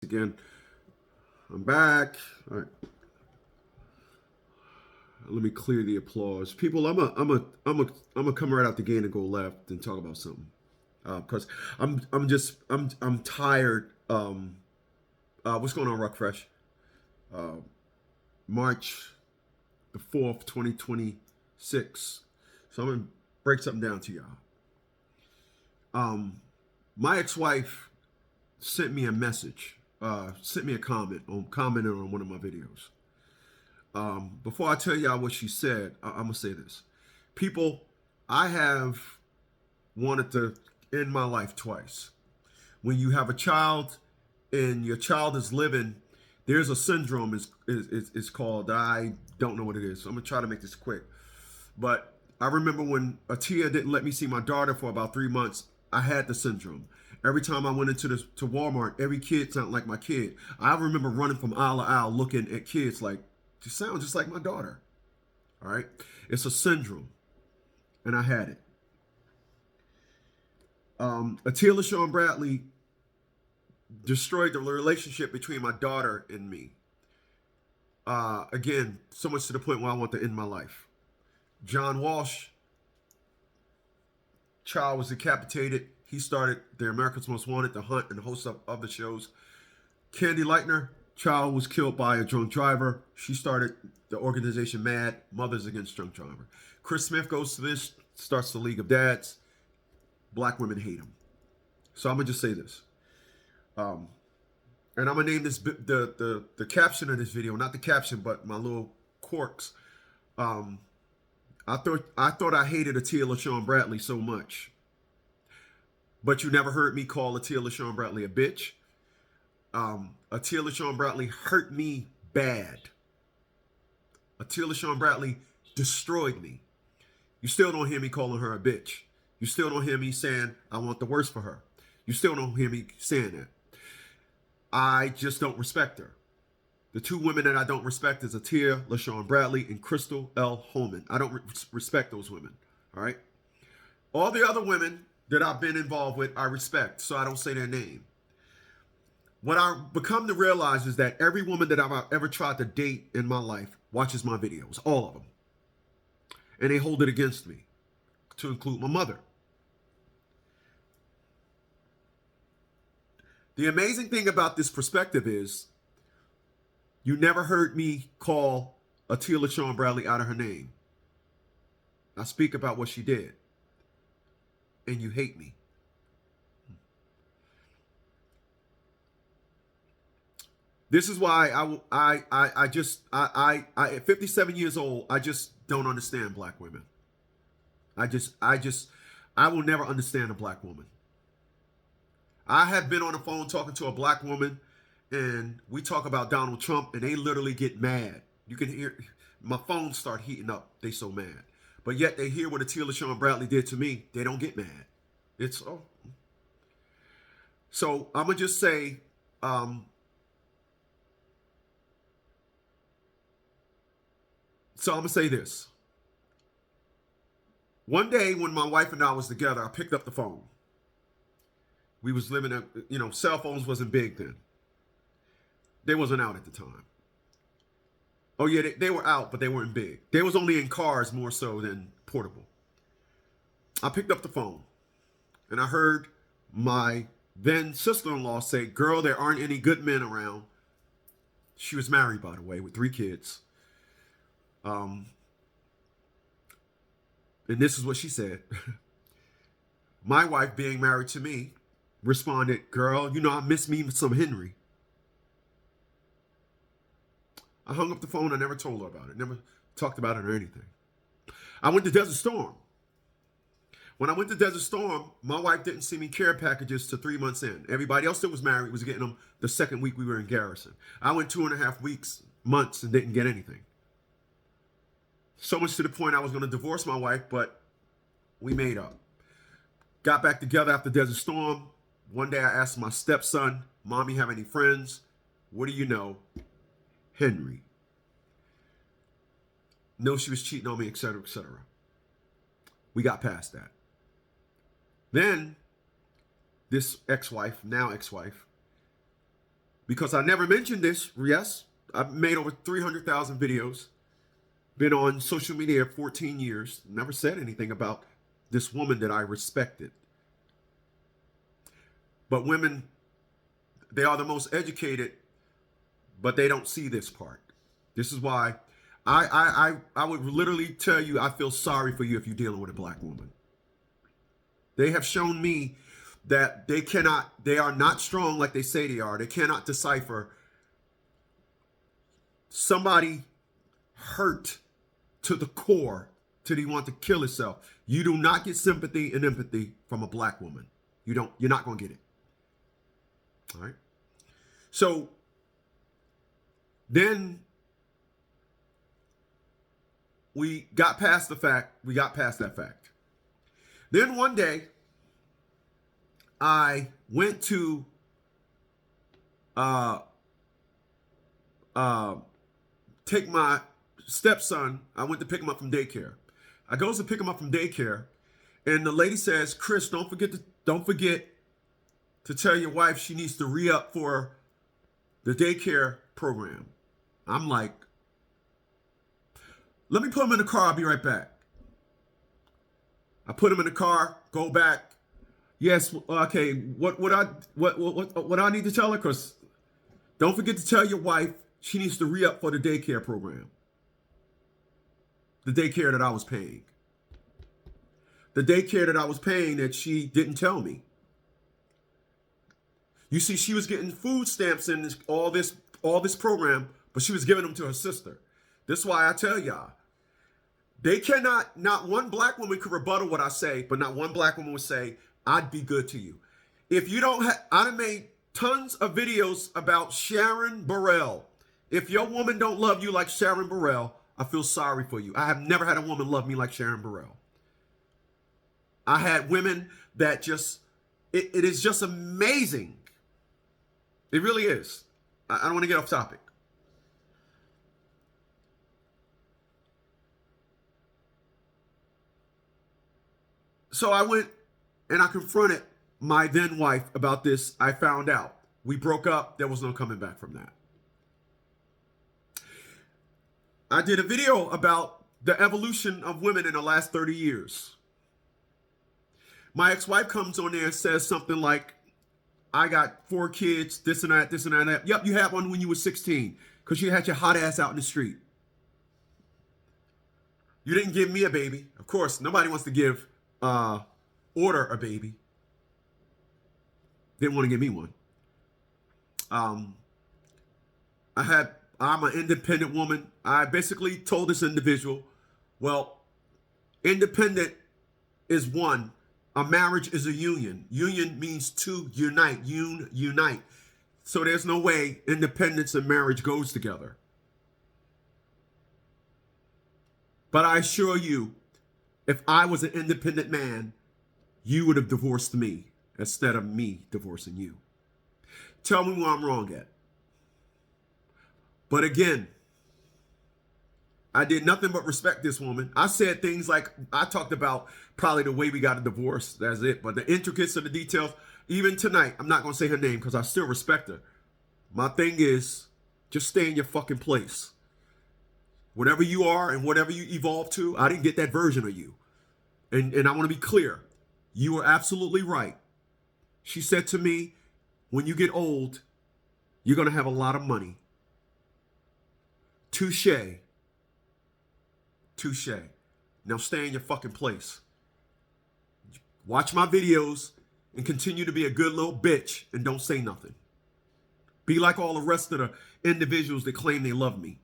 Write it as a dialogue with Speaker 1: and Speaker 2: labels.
Speaker 1: Again. I'm back. All right. Let me clear the applause. People, I'm a come right out the gate and go left and talk about something. Because I'm tired. What's going on, Rock Fresh? Uh, March the 4th, 2026. So I'm gonna break something down to y'all. Um, my ex-wife sent me a message, sent me a commented on one of my videos. Before I tell y'all what she said, I'm gonna say this. People, I have wanted to end my life twice. When you have a child and your child is living, there's a syndrome is called. I don't know what it is. So I'm gonna try to make this quick. But I remember when Atia didn't let me see my daughter for about 3 months. I had the syndrome. Every time I went into to Walmart, every kid sounded like my kid. I remember running from aisle to aisle looking at kids like, you sound just like my daughter. All right, it's a syndrome, and I had it. Atia LaShawn Bradley destroyed the relationship between my daughter and me. Again, so much to the point where I want to end my life. John Walsh, child was decapitated. He started the America's Most Wanted, The Hunt, and the host of other shows. Candy Lightner, child was killed by a drunk driver. She started the organization MAD, Mothers Against Drunk Driver. Chris Smith goes to this, starts the League of Dads. Black women hate him. So I'm gonna just say this. And I'm gonna name this the caption of this video, not the caption, but my little quirks. Um, I thought I hated Atia LaShawn Bradley so much, but you never heard me call Atia LaShawn Bradley a bitch. Atia LaShawn Bradley hurt me bad. Atia LaShawn Bradley destroyed me. You still don't hear me calling her a bitch. You still don't hear me saying I want the worst for her. You still don't hear me saying that. I just don't respect her. The two women that I don't respect is Atia LaShawn Bradley and Crystal L. Holman. I don't respect those women. All right. All the other women that I've been involved with, I respect, so I don't say their name. What I've become to realize is that every woman that I've ever tried to date in my life watches my videos, all of them. And they hold it against me, to include my mother. The amazing thing about this perspective is you never heard me call Atia LaShawn Bradley out of her name. I speak about what she did. And you hate me. This is why at 57 years old, I just don't understand black women. I will never understand a black woman. I have been on the phone talking to a black woman, and we talk about Donald Trump, and they literally get mad. You can hear my phone start heating up. They so mad, but yet they hear what Atia LaShawn Bradley did to me. They don't get mad. It's oh. So I'm gonna just say, so I'm gonna say this. One day when my wife and I was together, I picked up the phone. We was living at, cell phones wasn't big then. They wasn't out at the time. Oh yeah, they were out, but they weren't big. They was only in cars more so than portable. I picked up the phone and I heard my then sister-in-law say, "Girl, there aren't any good men around." She was married, by the way, with 3 kids. And this is what she said. My wife, being married to me, responded, "Girl, I miss me some Henry." I hung up the phone. I never told her about it. Never talked about it or anything. I went to Desert Storm. When I went to Desert Storm, my wife didn't send me care packages to 3 months in. Everybody else that was married was getting them the second week we were in Garrison. I went 2.5 months, and didn't get anything. So much to the point I was going to divorce my wife, but we made up. Got back together after Desert Storm. One day I asked my stepson, "Mommy, have any friends?" What do you know? Henry. No, she was cheating on me, etc., etc. We got past that. Then this now ex-wife, because I never mentioned this. Yes, I've made over 300,000 videos, been on social media 14 years, never said anything about this woman that I respected. But women, they are the most educated, but they don't see this part. This is why I would literally tell you I feel sorry for you if you're dealing with a black woman. They have shown me that they are not strong like they say they are. They cannot decipher somebody hurt to the core till he want to kill himself. You do not get sympathy and empathy from a black woman. You're not going to get it. All right. So then we got past that fact. Then one day I went to take my stepson. I went to pick him up from daycare. I goes to pick him up from daycare, and the lady says, "Chris, don't forget to tell your wife she needs to re-up for the daycare program." I'm like, "Let me put him in the car. I'll be right back." I put him in the car, go back. Yes, okay. What I need to tell her? Because don't forget to tell your wife she needs to re-up for the daycare program. The daycare that I was paying. The daycare that I was paying that she didn't tell me. You see, she was getting food stamps in all this program, but she was giving them to her sister. This is why I tell y'all, not one black woman could rebuttal what I say, but not one black woman would say, "I'd be good to you." If you don't have, I've made tons of videos about Sharon Burrell. If your woman don't love you like Sharon Burrell, I feel sorry for you. I have never had a woman love me like Sharon Burrell. I had women that it is just amazing. It really is. I don't want to get off topic. So I went and I confronted my then wife about this. I found out. We broke up. There was no coming back from that. I did a video about the evolution of women in the last 30 years. My ex-wife comes on there and says something like, "I got 4 kids, this and that, this and that. Yep, you had one when you were 16 because you had your hot ass out in the street. You didn't give me a baby." Of course, nobody wants to give Order a baby. Didn't want to give me one. I'm an independent woman. I basically told this individual, well, independent is one. A marriage is a union. Union means to unite. Unite. So there's no way independence and marriage goes together. But I assure you, if I was an independent man, you would have divorced me instead of me divorcing you. Tell me where I'm wrong at. But again, I did nothing but respect this woman. I said things like, I talked about probably the way we got a divorce. That's it. But the intricacies of the details, even tonight, I'm not going to say her name because I still respect her. My thing is, just stay in your fucking place. Whatever you are and whatever you evolve to, I didn't get that version of you. And I want to be clear. You were absolutely right. She said to me, when you get old, you're going to have a lot of money. Touche. Touche. Now stay in your fucking place. Watch my videos and continue to be a good little bitch and don't say nothing. Be like all the rest of the individuals that claim they love me.